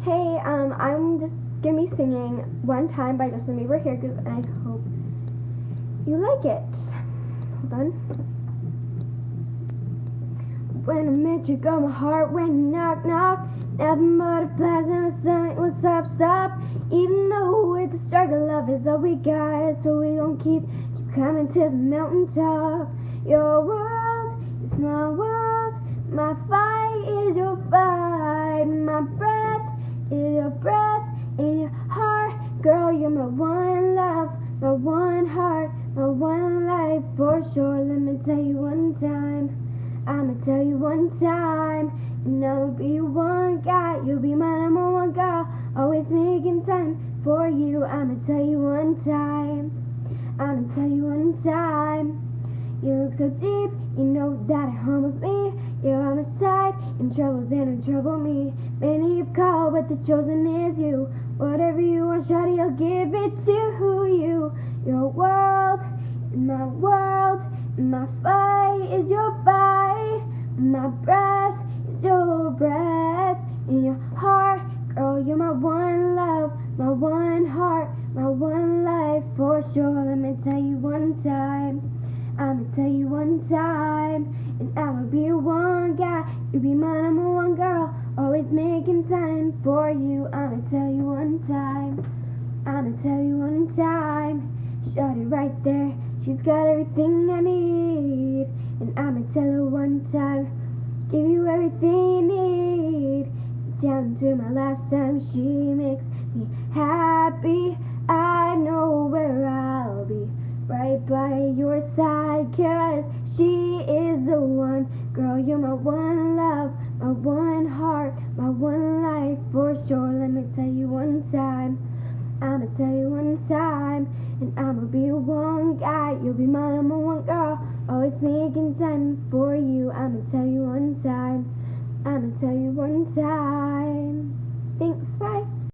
Hey, I'm just gonna be singing One Time by Justin Bieber here, and I hope you like it. Hold on. When I met you, girl, my heart went knock knock. Nothing but a blast in my stomach won't stop. Even though it's a struggle, love is all we got, so we gon' keep coming to the mountaintop. Your world is my world, my fight is your fight, my breath is your breath in your heart. Girl, you're my one love, my one heart, my one life for sure. Let me tell you one time, I'ma tell you one time, and I'll be your one guy. You'll be my number one girl, always making time for you. I'ma tell you one time, I'ma tell you one time. You look so deep, you know that it humbles me. You're on my side, in troubles and in trouble me. Many have called, but the chosen is you. Whatever you want, shawty, I'll give it to you. Your world, my world, my fight is your fight. My breath is your breath in your heart. Girl, you're my one love, my one heart, my one life for sure. Let me tell you one time, I'ma tell you one time, and I'ma be your one guy. You be my number one girl, always making time for you. I'ma tell you one time, I'ma tell you one time. Shorty right there, she's got everything I need, and I'ma tell her one time, give you everything you need. Down to my last time, she makes me happy. I know where I'll be, right by your side, 'cause she is the one. Girl, you're my one love, my one heart, my one life for sure. Let me tell you one time, I'ma tell you one time, and I'ma be your one guy. You'll be my number one girl, always making time for you. I'ma tell you one time, I'ma tell you one time. Thanks, bye.